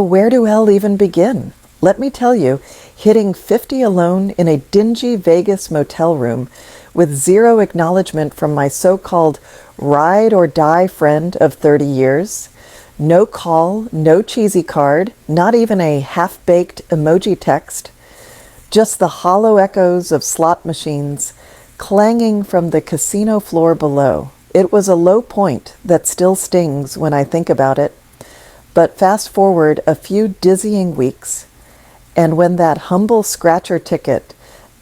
where do hell even begin? Let me tell you, hitting 50 alone in a dingy Vegas motel room with zero acknowledgement from my so-called ride or die friend of 30 years, no call, no cheesy card, not even a half-baked emoji text, just the hollow echoes of slot machines clanging from the casino floor below. It was a low point that still stings when I think about it. But fast forward a few dizzying weeks, and when that humble scratcher ticket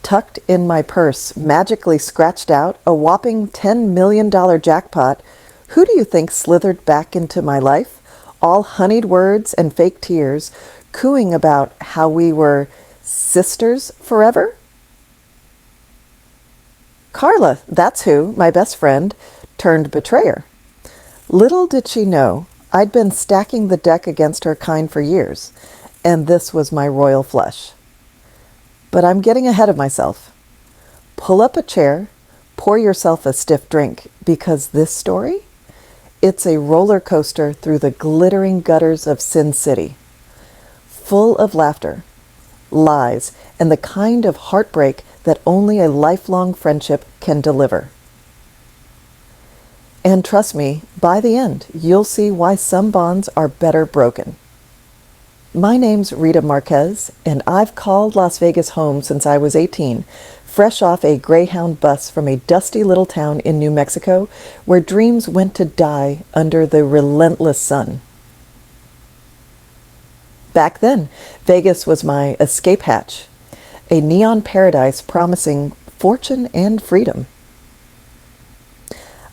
tucked in my purse magically scratched out a whopping $10 million jackpot, who do you think slithered back into my life? All honeyed words and fake tears, cooing about how we were sisters forever? Carla, that's who, my best friend, turned betrayer. Little did she know, I'd been stacking the deck against her kind for years, and this was my royal flush. But I'm getting ahead of myself. Pull up a chair, pour yourself a stiff drink, because this story, it's a roller coaster through the glittering gutters of Sin City, full of laughter, lies, and the kind of heartbreak that only a lifelong friendship can deliver. And trust me, by the end, you'll see why some bonds are better broken. My name's Rita Marquez, and I've called Las Vegas home since I was 18, fresh off a Greyhound bus from a dusty little town in New Mexico where dreams went to die under the relentless sun. Back then, Vegas was my escape hatch, a neon paradise promising fortune and freedom.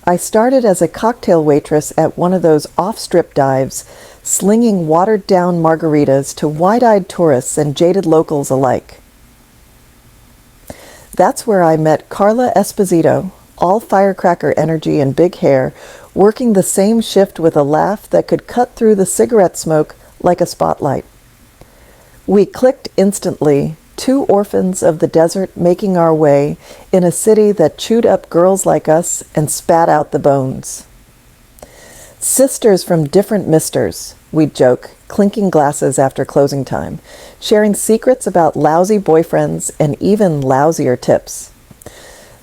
I started as a cocktail waitress at one of those off-strip dives, slinging watered-down margaritas to wide-eyed tourists and jaded locals alike. That's where I met Carla Esposito, all firecracker energy and big hair, working the same shift with a laugh that could cut through the cigarette smoke like a spotlight. We clicked instantly, two orphans of the desert making our way in a city that chewed up girls like us and spat out the bones. Sisters from different misters, we'd joke, clinking glasses after closing time, sharing secrets about lousy boyfriends and even lousier tips.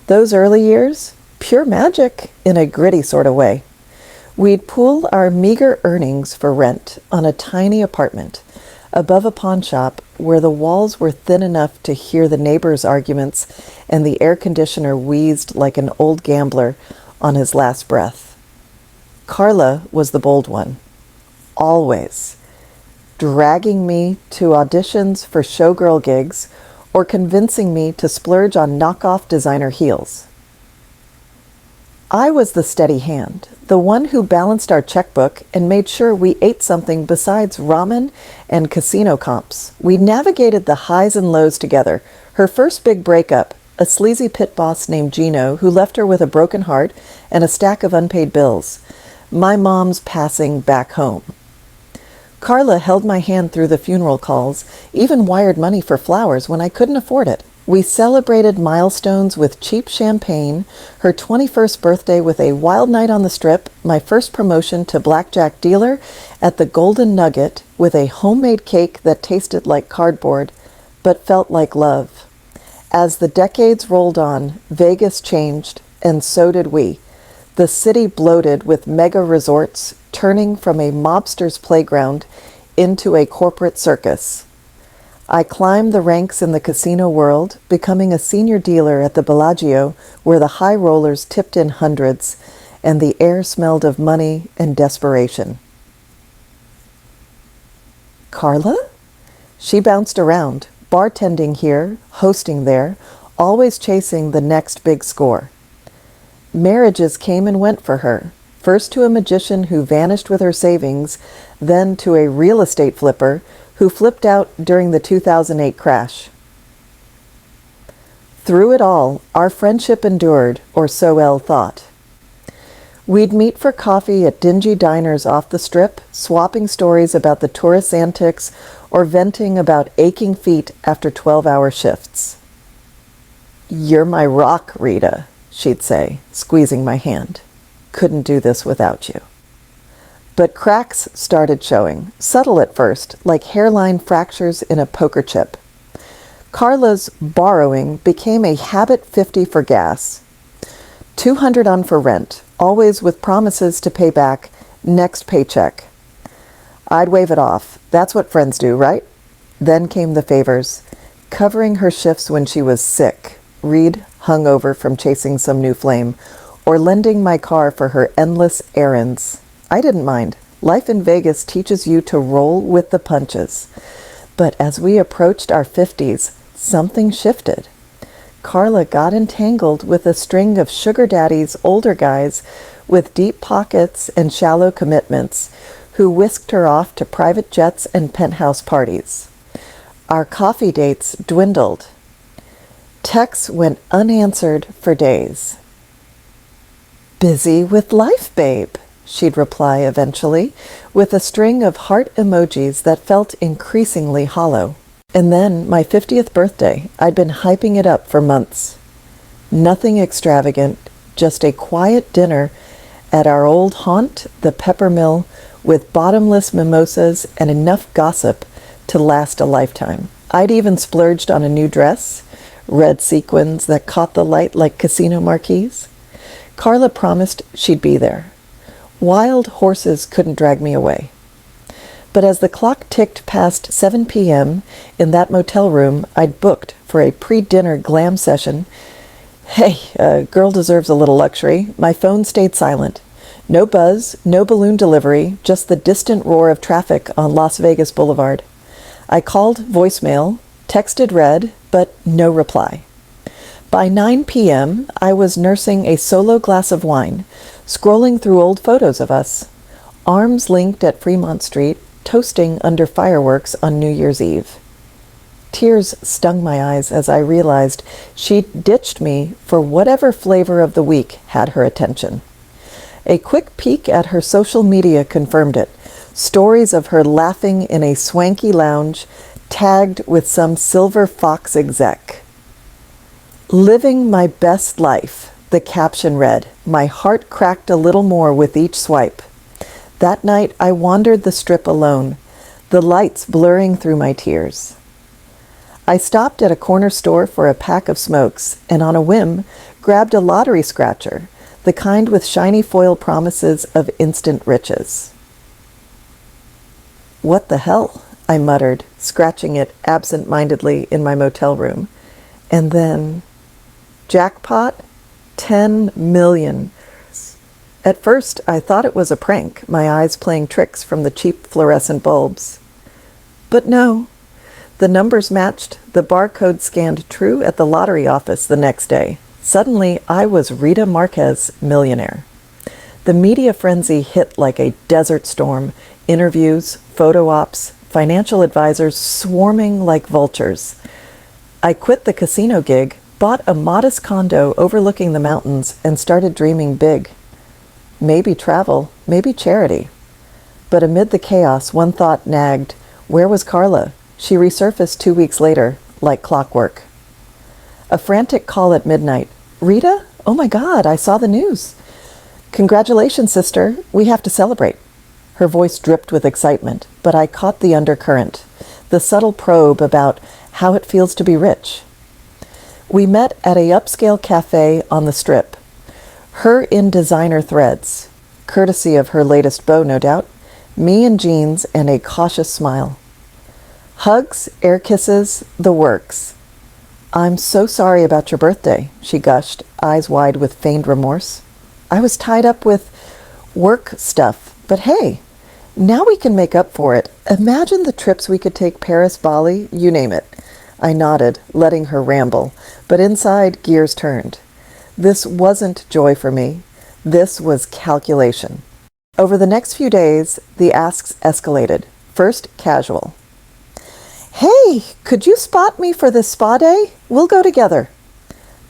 Those early years, pure magic in a gritty sort of way. We'd pool our meager earnings for rent on a tiny apartment above a pawn shop where the walls were thin enough to hear the neighbors' arguments and the air conditioner wheezed like an old gambler on his last breath. Carla was the bold one, always, dragging me to auditions for showgirl gigs or convincing me to splurge on knockoff designer heels. I was the steady hand, the one who balanced our checkbook and made sure we ate something besides ramen and casino comps. We navigated the highs and lows together. Her first big breakup, a sleazy pit boss named Gino who left her with a broken heart and a stack of unpaid bills. My mom's passing back home. Carla held my hand through the funeral calls, even wired money for flowers when I couldn't afford it. We celebrated milestones with cheap champagne, her 21st birthday with a wild night on the strip, my first promotion to blackjack dealer at the Golden Nugget with a homemade cake that tasted like cardboard, but felt like love. As the decades rolled on, Vegas changed, and so did we. The city bloated with mega resorts, turning from a mobster's playground into a corporate circus. I climbed the ranks in the casino world, becoming a senior dealer at the Bellagio, where the high rollers tipped in hundreds, and the air smelled of money and desperation. Carla? She bounced around, bartending here, hosting there, always chasing the next big score. Marriages came and went for her, first to a magician who vanished with her savings, then to a real estate flipper who flipped out during the 2008 crash. Through it all, our friendship endured, or so Elle thought. We'd meet for coffee at dingy diners off the strip, swapping stories about the tourists' antics or venting about aching feet after 12-hour shifts. "You're my rock, Rita," she'd say, squeezing my hand. "Couldn't do this without you." But cracks started showing, subtle at first, like hairline fractures in a poker chip. Carla's borrowing became a habit 50 for gas, 200 on for rent, always with promises to pay back next paycheck. I'd wave it off. That's what friends do, right? Then came the favors, covering her shifts when she was sick, read hungover from chasing some new flame, or lending my car for her endless errands. I didn't mind. Life in Vegas teaches you to roll with the punches. But as we approached our 50s, something shifted. Carla got entangled with a string of sugar daddies, older guys with deep pockets and shallow commitments, who whisked her off to private jets and penthouse parties. Our coffee dates dwindled. Texts went unanswered for days. "Busy with life, babe," she'd reply eventually, with a string of heart emojis that felt increasingly hollow. And then, my 50th birthday, I'd been hyping it up for months. Nothing extravagant, just a quiet dinner at our old haunt, the Peppermill, with bottomless mimosas and enough gossip to last a lifetime. I'd even splurged on a new dress, red sequins that caught the light like casino marquees. Carla promised she'd be there. Wild horses couldn't drag me away. But as the clock ticked past 7 p.m. in that motel room I'd booked for a pre-dinner glam session, hey, a girl deserves a little luxury, my phone stayed silent. No buzz, no balloon delivery, just the distant roar of traffic on Las Vegas Boulevard. I called voicemail, texted read, but no reply. By 9 p.m., I was nursing a solo glass of wine, scrolling through old photos of us, arms linked at Fremont Street, toasting under fireworks on New Year's Eve. Tears stung my eyes as I realized she'd ditched me for whatever flavor of the week had her attention. A quick peek at her social media confirmed it. Stories of her laughing in a swanky lounge, tagged with some silver fox exec. "Living my best life," the caption read. My heart cracked a little more with each swipe. That night I wandered the strip alone, the lights blurring through my tears. I stopped at a corner store for a pack of smokes and on a whim grabbed a lottery scratcher, the kind with shiny foil promises of instant riches. "What the hell?" I muttered, scratching it absent-mindedly in my motel room. And then, jackpot, 10 million. At first, I thought it was a prank, my eyes playing tricks from the cheap fluorescent bulbs. But no, the numbers matched, the barcode scanned true at the lottery office the next day. Suddenly, I was Rita Marquez millionaire. The media frenzy hit like a desert storm, interviews, photo ops, financial advisors swarming like vultures. I quit the casino gig, bought a modest condo overlooking the mountains, and started dreaming big. Maybe travel, maybe charity. But amid the chaos, one thought nagged, where was Carla? She resurfaced 2 weeks later, like clockwork. A frantic call at midnight. "Rita? Oh my God, I saw the news." "Congratulations, sister. We have to celebrate." Her voice dripped with excitement, but I caught the undercurrent, the subtle probe about how it feels to be rich. We met at a upscale cafe on the Strip. Her in designer threads, courtesy of her latest beau, no doubt, me in jeans and a cautious smile. Hugs, air kisses, the works. "I'm so sorry about your birthday," she gushed, eyes wide with feigned remorse. "I was tied up with work stuff, but hey, now we can make up for it. Imagine the trips we could take, Paris, Bali, you name it." I nodded, letting her ramble, but inside gears turned. This wasn't joy for me. This was calculation. Over the next few days, the asks escalated. First, casual. "Hey, could you spot me for this spa day? We'll go together."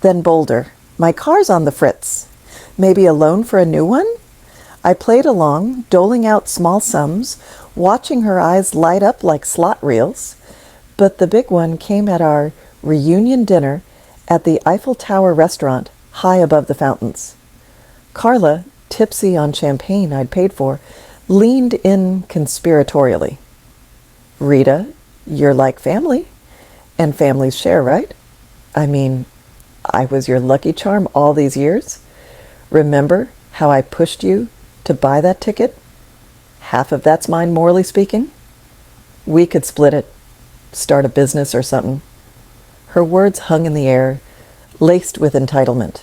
Then bolder. "My car's on the fritz. Maybe a loan for a new one?" I played along, doling out small sums, watching her eyes light up like slot reels. But the big one came at our reunion dinner at the Eiffel Tower restaurant, high above the fountains. Carla, tipsy on champagne I'd paid for, leaned in conspiratorially. Rita, you're like family, and families share, right? I mean, I was your lucky charm all these years. Remember how I pushed you to buy that ticket? Half of that's mine, morally speaking. We could split it, start a business or something. Her words hung in the air, laced with entitlement.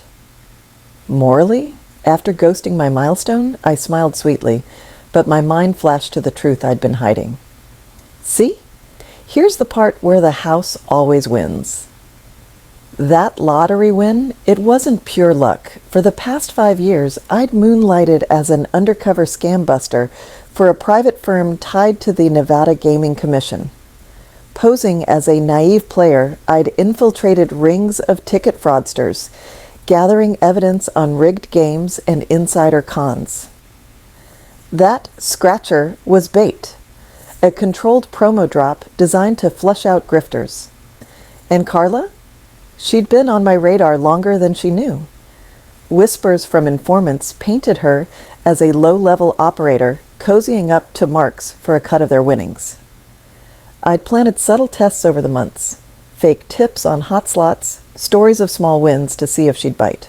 Morally? After ghosting my milestone, I smiled sweetly, but my mind flashed to the truth I'd been hiding. See? Here's the part where the house always wins. That lottery win, it wasn't pure luck. For the past 5 years, I'd moonlighted as an undercover scam buster for a private firm tied to the Nevada Gaming Commission. Posing as a naive player, I'd infiltrated rings of ticket fraudsters, gathering evidence on rigged games and insider cons. That scratcher was bait, a controlled promo drop designed to flush out grifters. And Carla? She'd been on my radar longer than she knew. Whispers from informants painted her as a low-level operator cozying up to marks for a cut of their winnings. I'd planted subtle tests over the months, fake tips on hot slots, stories of small wins to see if she'd bite.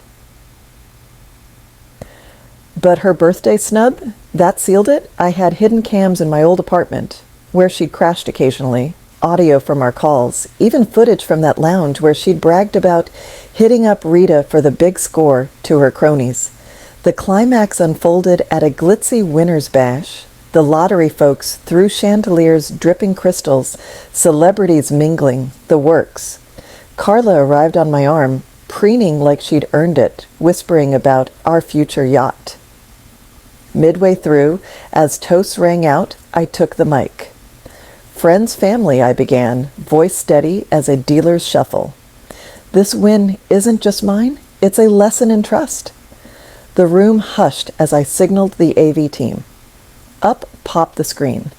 But her birthday snub, that sealed it. I had hidden cams in my old apartment, where she'd crashed occasionally, audio from our calls, even footage from that lounge where she'd bragged about hitting up Rita for the big score to her cronies. The climax unfolded at a glitzy winner's bash. The lottery folks threw chandeliers dripping crystals, celebrities mingling, the works. Carla arrived on my arm, preening like she'd earned it, whispering about our future yacht. Midway through, as toasts rang out, I took the mic. Friends, family, I began, voice steady as a dealer's shuffle. This win isn't just mine, it's a lesson in trust. The room hushed as I signaled the AV team. Up popped the screen.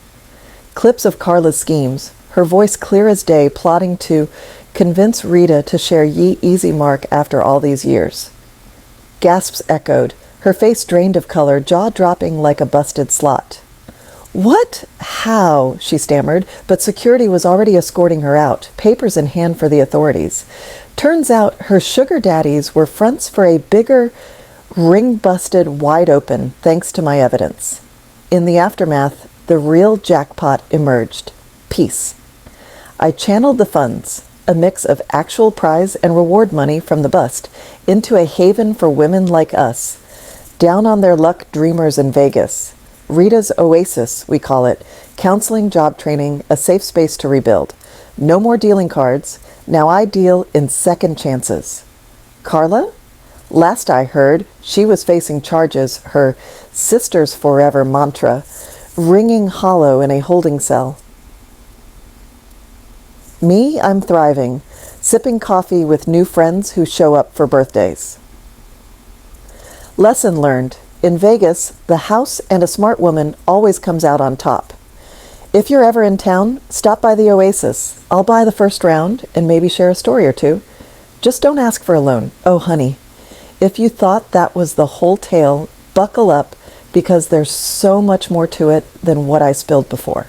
Clips of Carla's schemes, her voice clear as day, plotting to convince Rita to share Ye Easy Mark after all these years. Gasps echoed, her face drained of color, jaw dropping like a busted slot. What? How? She stammered, but security was already escorting her out, papers in hand for the authorities. Turns out her sugar daddies were fronts for a bigger, ring-busted wide open, thanks to my evidence. In the aftermath, the real jackpot emerged. Peace. I channeled the funds, a mix of actual prize and reward money from the bust, into a haven for women like us, down on their luck dreamers in Vegas. Rita's Oasis, we call it, counseling, job training, a safe space to rebuild. No more dealing cards. Now I deal in second chances. Carla? Last I heard, she was facing charges, her sisters forever mantra, ringing hollow in a holding cell. Me, I'm thriving, sipping coffee with new friends who show up for birthdays. Lesson learned. In Vegas, the house and a smart woman always comes out on top. If you're ever in town, stop by the Oasis. I'll buy the first round and maybe share a story or two. Just don't ask for a loan. Oh, honey. If you thought that was the whole tale, buckle up, because there's so much more to it than what I spilled before.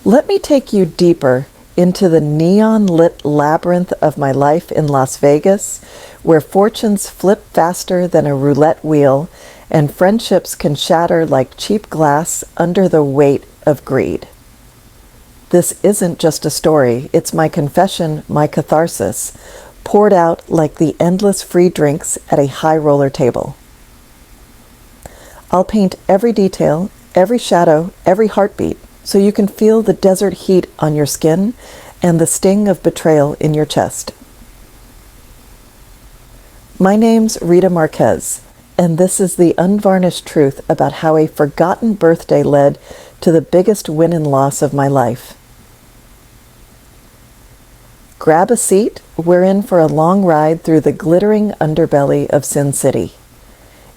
Let me take you deeper into the neon-lit labyrinth of my life in Las Vegas, where fortunes flip faster than a roulette wheel and friendships can shatter like cheap glass under the weight of greed. This isn't just a story, it's my confession, my catharsis, poured out like the endless free drinks at a high roller table. I'll paint every detail, every shadow, every heartbeat, so you can feel the desert heat on your skin and the sting of betrayal in your chest. My name's Rita Marquez, and this is the unvarnished truth about how a forgotten birthday led to the biggest win and loss of my life. Grab a seat, we're in for a long ride through the glittering underbelly of Sin City.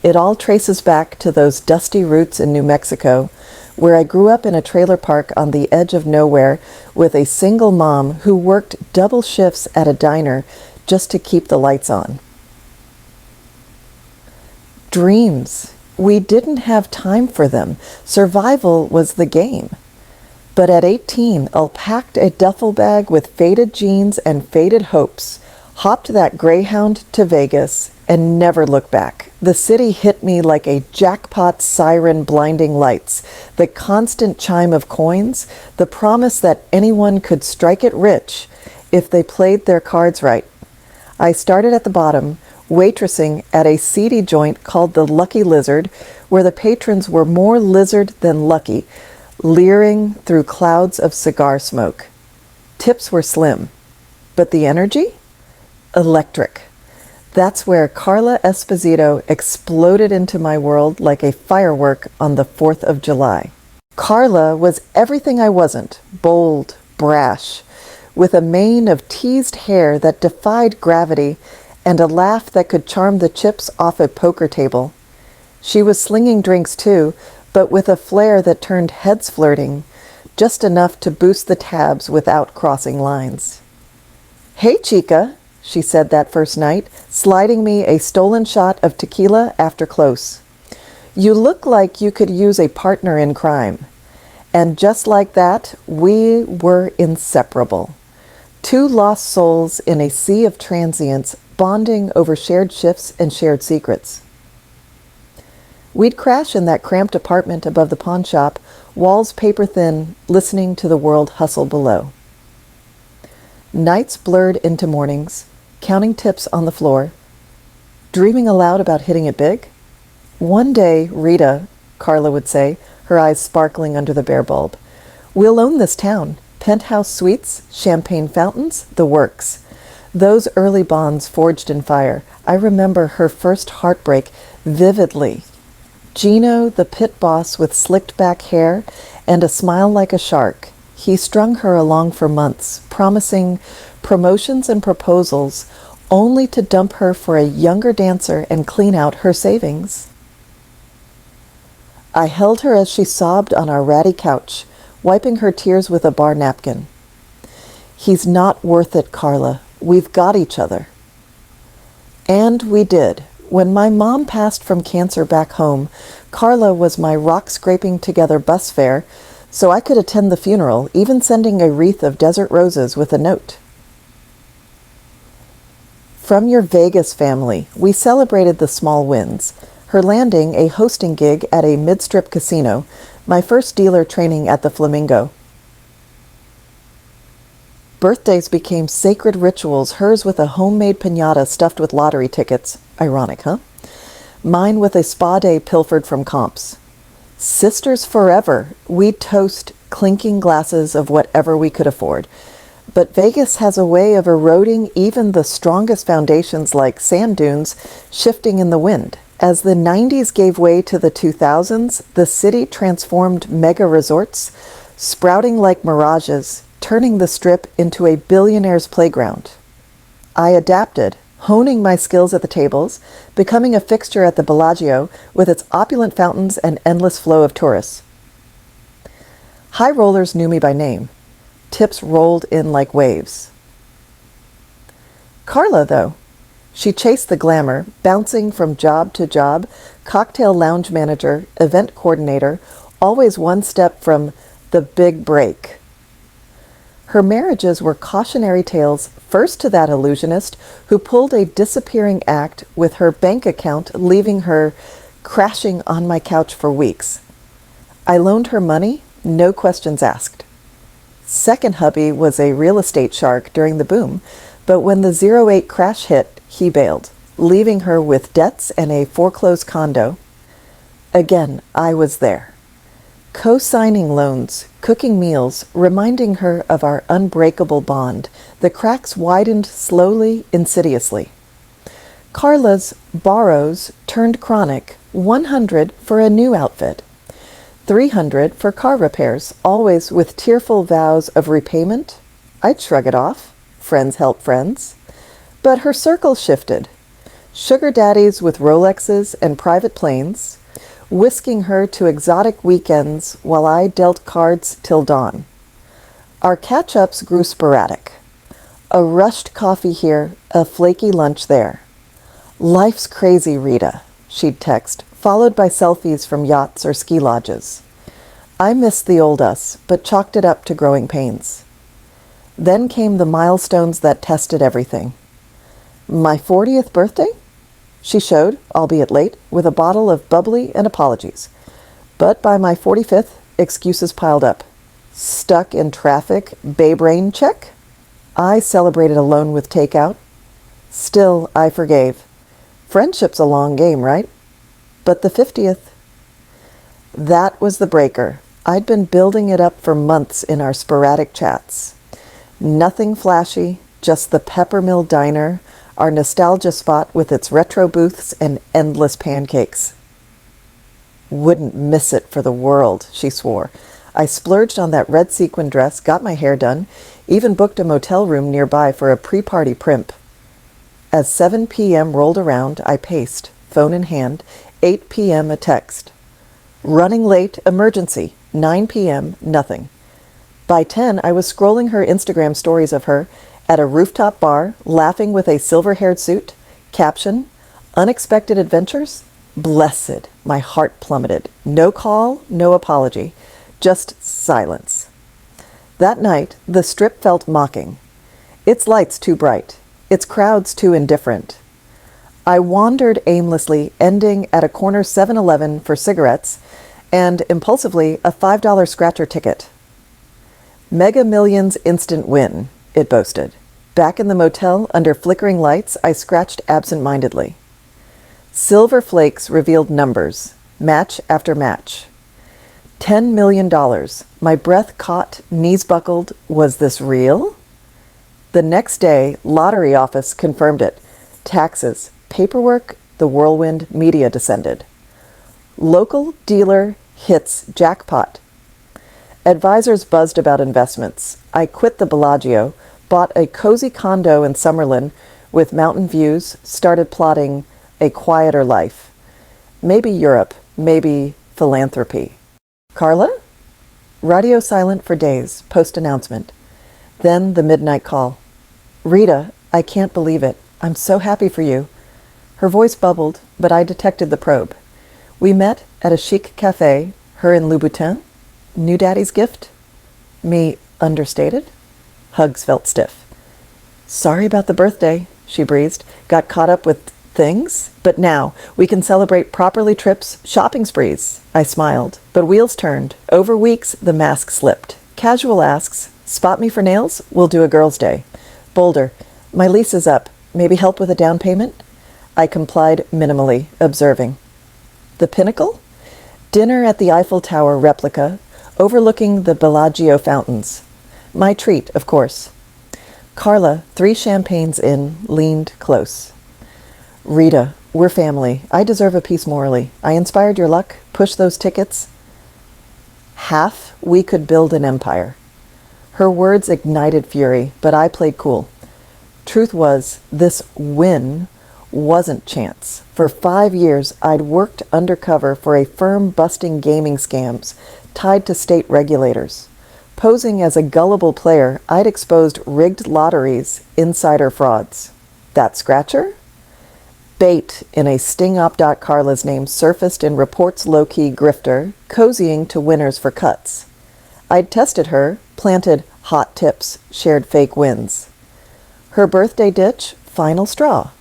It all traces back to those dusty roots in New Mexico, where I grew up in a trailer park on the edge of nowhere with a single mom who worked double shifts at a diner just to keep the lights on. Dreams. We didn't have time for them. Survival was the game. But at 18, I packed a duffel bag with faded jeans and faded hopes, hopped that Greyhound to Vegas, and never looked back. The city hit me like a jackpot siren, blinding lights, the constant chime of coins, the promise that anyone could strike it rich if they played their cards right. I started at the bottom, waitressing at a seedy joint called the Lucky Lizard, where the patrons were more lizard than lucky, leering through clouds of cigar smoke. Tips were slim, but the energy? Electric. That's where Carla Esposito exploded into my world like a firework on the 4th of July. Carla was everything I wasn't, bold, brash, with a mane of teased hair that defied gravity and a laugh that could charm the chips off a poker table. She was slinging drinks too, but with a flair that turned heads flirting, just enough to boost the tabs without crossing lines. "Hey, chica," she said that first night, sliding me a stolen shot of tequila after close. "You look like you could use a partner in crime." And just like that, we were inseparable. Two lost souls in a sea of transients, bonding over shared shifts and shared secrets. We'd crash in that cramped apartment above the pawn shop, walls paper thin, listening to the world hustle below. Nights blurred into mornings, counting tips on the floor, dreaming aloud about hitting it big. "One day, Rita," Carla would say, her eyes sparkling under the bare bulb, "we'll own this town. Penthouse suites, champagne fountains, the works." Those early bonds forged in fire. I remember her first heartbreak vividly. Gino, the pit boss with slicked back hair and a smile like a shark. He strung her along for months, promising promotions and proposals, only to dump her for a younger dancer and clean out her savings. I held her as she sobbed on our ratty couch, wiping her tears with a bar napkin. "He's not worth it, Carla. We've got each other." And we did. When my mom passed from cancer back home, Carla was my rock-scraping together bus fare, so I could attend the funeral, even sending a wreath of desert roses with a note. From your Vegas family, we celebrated the small wins. Her landing a hosting gig at a mid-strip casino, my first dealer training at the Flamingo. Birthdays became sacred rituals, hers with a homemade piñata stuffed with lottery tickets. Ironic, huh? Mine with a spa day pilfered from comps. Sisters forever. We'd toast, clinking glasses of whatever we could afford. But Vegas has a way of eroding even the strongest foundations like sand dunes shifting in the wind. As the 90s gave way to the 2000s, the city transformed mega resorts, sprouting like mirages, turning the Strip into a billionaire's playground. I adapted, honing my skills at the tables, becoming a fixture at the Bellagio with its opulent fountains and endless flow of tourists. High rollers knew me by name. Tips rolled in like waves. Carla, though, she chased the glamour, bouncing from job to job, cocktail lounge manager, event coordinator, always one step from the big break. Her marriages were cautionary tales, first to that illusionist who pulled a disappearing act with her bank account leaving her crashing on my couch for weeks. I loaned her money, no questions asked. Second hubby was a real estate shark during the boom, but when the 08 crash hit, he bailed, leaving her with debts and a foreclosed condo. Again, I was there. Co-signing loans, cooking meals, reminding her of our unbreakable bond. The cracks widened slowly, insidiously. Carla's borrows turned chronic, 100 for a new outfit, 300 for car repairs, always with tearful vows of repayment. I'd shrug it off. Friends help friends. But her circle shifted. Sugar daddies with Rolexes and private planes, whisking her to exotic weekends while I dealt cards till dawn. Our catch-ups grew sporadic. A rushed coffee here, a flaky lunch there. "Life's crazy, Rita," she'd text, followed by selfies from yachts or ski lodges. I missed the old us, but chalked it up to growing pains. Then came the milestones that tested everything. My 40th birthday? She showed, albeit late, with a bottle of bubbly and apologies. But by my 45th, excuses piled up. Stuck in traffic, babe brain check? I celebrated alone with takeout. Still, I forgave. Friendship's a long game, right? But the 50th. That was the breaker. I'd been building it up for months in our sporadic chats. Nothing flashy, just the Peppermill Diner, our nostalgia spot with its retro booths and endless pancakes. Wouldn't miss it for the world, she swore. I splurged on that red sequin dress, got my hair done, even booked a motel room nearby for a pre-party primp. As 7 p.m. rolled around, I paced, phone in hand, 8 p.m. a text. Running late, emergency, 9 p.m., nothing. By 10, I was scrolling her Instagram stories of her at a rooftop bar, laughing with a silver-haired suit. Caption, unexpected adventures? Blessed. My heart plummeted. No call, no apology. Just silence. That night, the Strip felt mocking. Its lights too bright. Its crowds too indifferent. I wandered aimlessly, ending at a corner 7-Eleven for cigarettes and, impulsively, a $5 scratcher ticket. Mega Millions instant win, it boasted. Back in the motel, under flickering lights, I scratched absent-mindedly. Silver flakes revealed numbers, match after match. $10 million. My breath caught, knees buckled. Was this real? The next day, lottery office confirmed it. Taxes, paperwork, the whirlwind, media descended. Local dealer hits jackpot. Advisors buzzed about investments. I quit the Bellagio, bought a cozy condo in Summerlin with mountain views, started plotting a quieter life. Maybe Europe, maybe philanthropy. Carla? Radio silent for days, post-announcement. Then the midnight call. Rita, I can't believe it. I'm so happy for you. Her voice bubbled, but I detected the probe. We met at a chic cafe, her in Louboutin. New daddy's gift? Me understated? Hugs felt stiff. Sorry about the birthday, she breathed. Got caught up with things? But now, we can celebrate properly trips, shopping sprees. I smiled, but wheels turned. Over weeks, the mask slipped. Casual asks, spot me for nails? We'll do a girls' day. Boulder, my lease is up. Maybe help with a down payment? I complied minimally, observing. The pinnacle? Dinner at the Eiffel Tower replica, overlooking the Bellagio fountains. My treat, of course. Carla, 3 champagnes in, leaned close. Rita, we're family. I deserve a piece morally. I inspired your luck. Push those tickets. Half we could build an empire. Her words ignited fury, but I played cool. Truth was, this win wasn't chance. For 5 years, I'd worked undercover for a firm busting gaming scams tied to state regulators. Posing as a gullible player, I'd exposed rigged lotteries, insider frauds. That scratcher? Bait in a sting-op. Carla's name surfaced in reports low-key grifter, cozying to winners for cuts. I'd tested her, planted hot tips, shared fake wins. Her birthday ditch, final straw.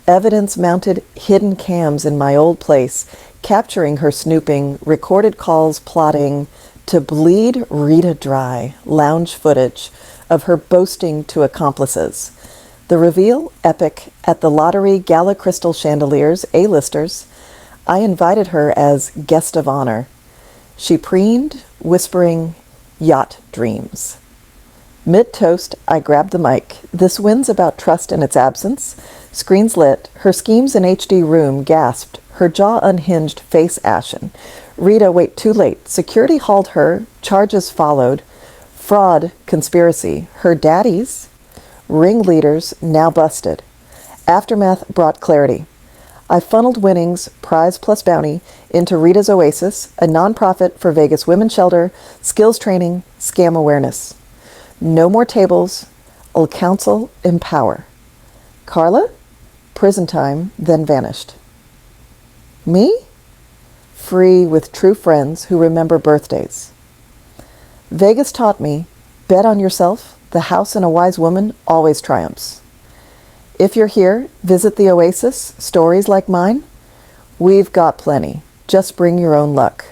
Evidence mounted hidden cams in my old place, capturing her snooping, recorded calls plotting to bleed Rita dry, lounge footage of her boasting to accomplices. The reveal, epic, at the lottery gala crystal chandeliers, A-listers. I invited her as guest of honor. She preened, whispering, yacht dreams. Mid-toast, I grabbed the mic. This win's about trust in its absence. Screens lit, her schemes in HD room gasped, her jaw unhinged, face ashen. Rita, wait, too late. Security hauled her, charges followed. Fraud, conspiracy, her daddies, ringleaders now busted. Aftermath brought clarity. I funneled winnings, prize plus bounty, into Rita's Oasis, a nonprofit for Vegas women's shelter, skills training, scam awareness. No more tables. I'll counsel, empower. Carla? Prison time, then vanished. Me? free with true friends who remember birthdays. Vegas taught me, bet on yourself, the house and a wise woman always triumphs. If you're here, visit the Oasis, stories like mine. We've got plenty. Just bring your own luck.